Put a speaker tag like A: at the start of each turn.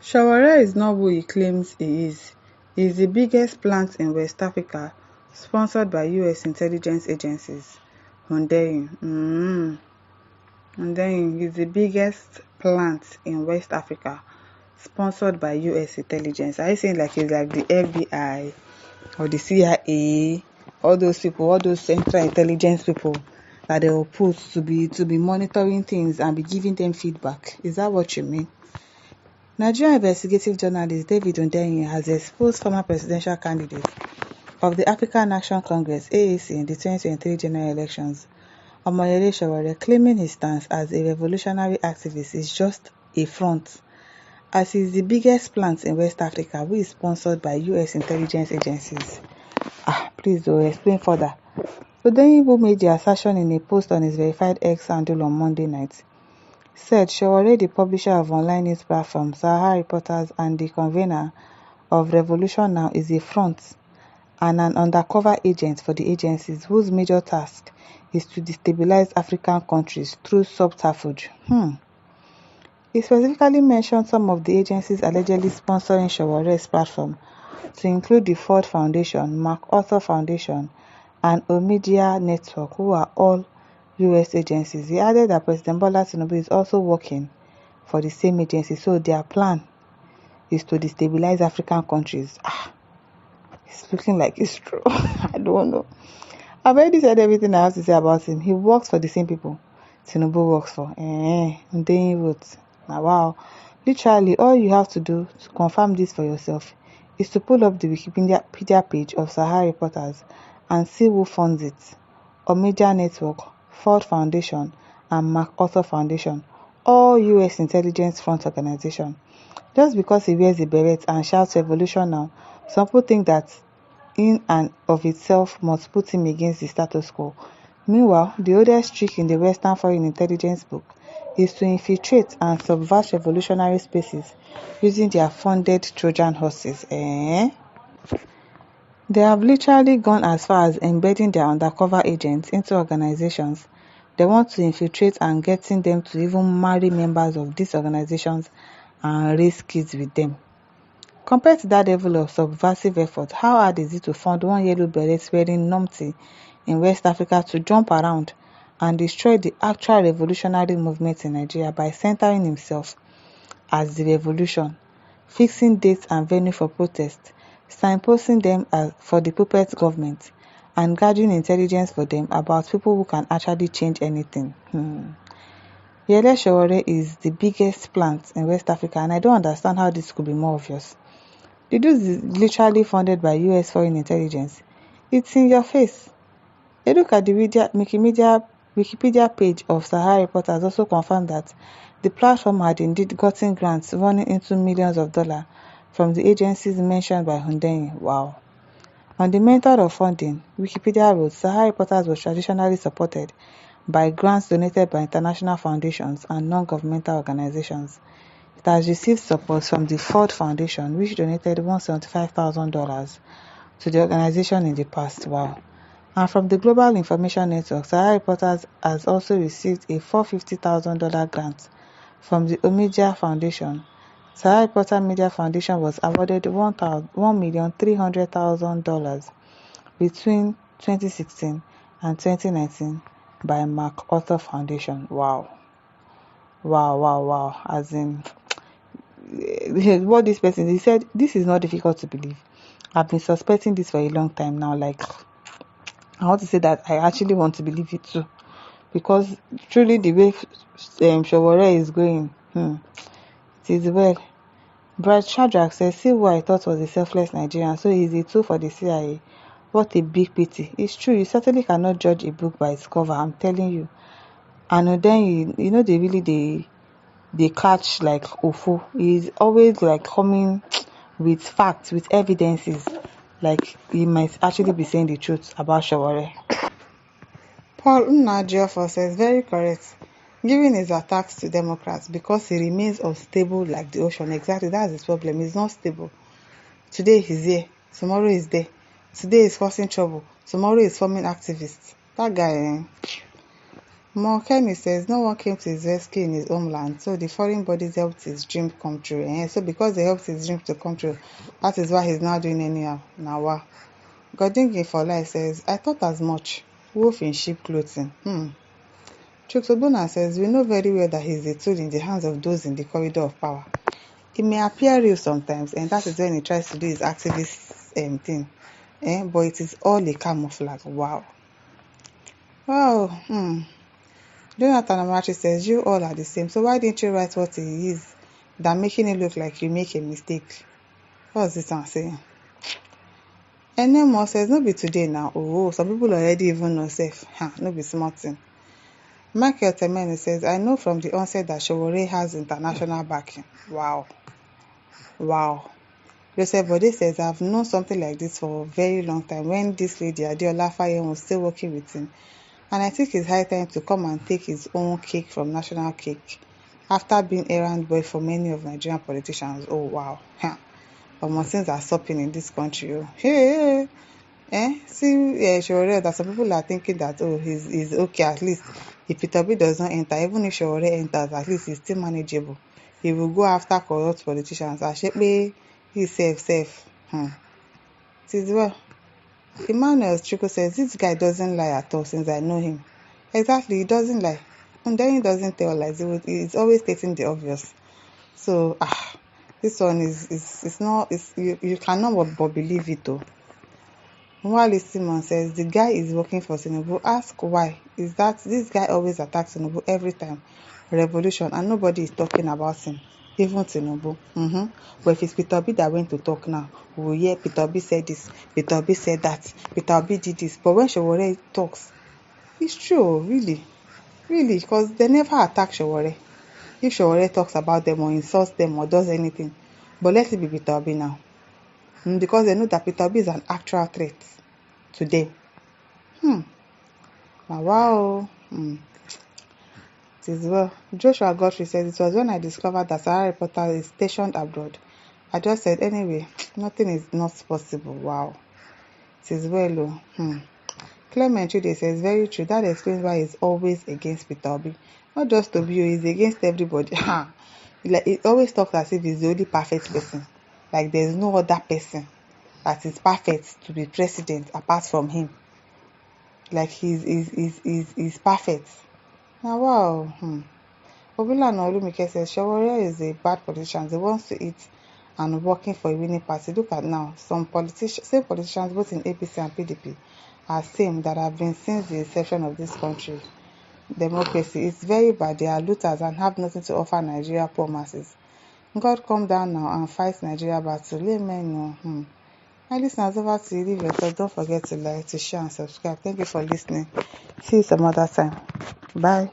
A: Sowore is not who he claims he is. He is the biggest plant in West Africa, sponsored by US intelligence agencies. Hundeyin. Hundeyin is the biggest plant in West Africa, sponsored by US intelligence. Are you saying like it's like the FBI or the CIA, all those people, all those central intelligence people that they will put to be monitoring things and be giving them feedback? Is that what you mean? Nigerian investigative journalist David Hundeyin has exposed former presidential candidate of the African Action Congress (AAC) in the 2023 general elections, Omoyele Sowore, claiming his stance as a revolutionary activist is just a front, as he is the biggest plant in West Africa who is sponsored by US intelligence agencies. Please do explain further. Hundeyin, who made the assertion in a post on his verified X handle on Monday night, said Sowore, the publisher of online news platform Sowore Reporters and the convener of Revolution Now, is a front and an undercover agent for the agencies whose major task is to destabilize African countries through subterfuge. He specifically mentioned some of the agencies allegedly sponsoring Sowore's platform, to include the Ford Foundation, MacArthur Foundation, and Omidyar Network, who are all US agencies. He added that President Bola Tinubu is also working for the same agency, so their plan is to destabilize African countries. It's looking like it's true. I don't know. I've already said everything I have to say about him. He works for the same people Tinubu works for. And then he wrote. Now, wow. Literally, all you have to do to confirm this for yourself is to pull up the Wikipedia page of Sowore Reporters and see who funds it. Omidyar Network, Ford Foundation, and MacArthur Foundation, all US intelligence front organizations. Just because he wears a beret and shouts revolution now, some people think that in and of itself must put him against the status quo. Meanwhile, the oldest trick in the Western foreign intelligence book is to infiltrate and subvert revolutionary spaces using their funded Trojan horses. They have literally gone as far as embedding their undercover agents into organizations they want to infiltrate and getting them to even marry members of these organizations and raise kids with them. Compared to that level of subversive effort, how hard is it to fund one yellow beret wearing numpty in West Africa to jump around and destroy the actual revolutionary movement in Nigeria by centering himself as the revolution, fixing dates and venue for protests, signposting them for the puppet government, and gathering intelligence for them about people who can actually change anything? Yele Sowore is the biggest plant in West Africa, and I don't understand how this could be more obvious. The dude is literally funded by US foreign intelligence. It's in your face. A look at the Wikipedia page of Sowore Reporters also confirmed that the platform had indeed gotten grants running into millions of dollars from the agencies mentioned by Hundeyin. Wow. On the method of funding, Wikipedia wrote, Sowore Reporters was traditionally supported by grants donated by international foundations and non-governmental organizations. It has received support from the Ford Foundation, which donated $175,000 to the organization in the past. Wow. And from the Global Information Network, Sowore Reporters has also received a $450,000 grant from the Omidyar Foundation. Sowore Reporter Media Foundation was awarded $1,300,000 between 2016 and 2019 by MacArthur Foundation. Wow. As in, what this person, he said, this is not difficult to believe. I've been suspecting this for a long time now. Like, I want to say that I actually want to believe it too, because truly the way Sowore is going, it is well. Brad Shadrack says, see who I thought was a selfless Nigerian, so he's a tool for the CIA. What a big pity. It's true, you certainly cannot judge a book by its cover, I'm telling you. And then, you know, they catch like Ofo. He's always like coming with facts, with evidences. Like he might actually be saying the truth about Sowore. Paul Nnajiofo says, very correct. Giving his attacks to Democrats because he remains unstable like the ocean. Exactly, that's his problem. He's not stable. Today he's here, tomorrow he's there. Today he's causing trouble, tomorrow he's forming activists. That guy, More Kenny says no one came to his rescue in his homeland, so the foreign bodies helped his dream come true. So because they helped his dream to come true, that is why he's now doing anyhow. Now wow. Godingi for life says, I thought as much. Wolf in sheep clothing. Chukwubuna says, we know very well that he's a tool in the hands of those in the corridor of power. It may appear real sometimes, and that is when he tries to do his activist thing. But it is all a camouflage. Wow. Jonathan Amachi says, you all are the same. So why didn't you write what he is than making it look like you make a mistake? What's this one saying? Enemo says, no be today now. Oh, some people already even know safe. No be smart thing. Michael Temeni says, I know from the onset that Sowore has international backing. Wow. Joseph Bode says, I've known something like this for a very long time when this lady, Adeola Fayen, was still working with him. And I think it's high time to come and take his own cake from national cake after being errand boy for many of Nigerian politicians. Oh, wow. But things are stopping in this country. Oh. Hey. Sowore, that some people are thinking that, he's okay, at least if Peter B does not enter, even if Sowore enters, at least he's still manageable. He will go after corrupt politicians. Ashepe, he's safe. It is well. Emmanuel Chukwu says, this guy doesn't lie at all since I know him. Exactly, he doesn't lie. And then he doesn't tell lies. He's always stating the obvious. So, this one is not, you cannot but believe it though. Wale Simon says, the guy is working for Tinubu. Ask why. Is that this guy always attacks Tinubu every time? Revolution, and nobody is talking about him. Even Tinubu. But if it's Peter B that went to talk now, we will hear Peter B said this, Peter B said that, Peter B did this. But when Sowore talks, it's true, really, because they never attack Sowore. If Sowore talks about them or insults them or does anything, but let it be Peter B now. Because they know that Peter B is an actual threat to them. Wow. It is well. Joshua Godfrey says, it was when I discovered that Sahara reporter is stationed abroad. I just said, anyway, nothing is not possible. Wow. It is well. Clement Chude says, very true. That explains why he's always against Peter Obi. Not just Obi, he's against everybody. Like, he always talks as if he's the only perfect person. Like there's no other person that is perfect to be president apart from him. Like he's perfect. Now wow. Obilana Olumike says Sowore is a bad politician. He wants to eat and working for a winning party. Look at now. Same politicians both in APC and PDP are same that have been since the inception of this country. Democracy is very bad. They are looters and have nothing to offer Nigeria poor masses. God come down now and fight Nigeria battle. Amen. My listeners, over to you. Leave your thoughts. Don't forget to like, to share and subscribe. Thank you for listening. See you some other time. Bye.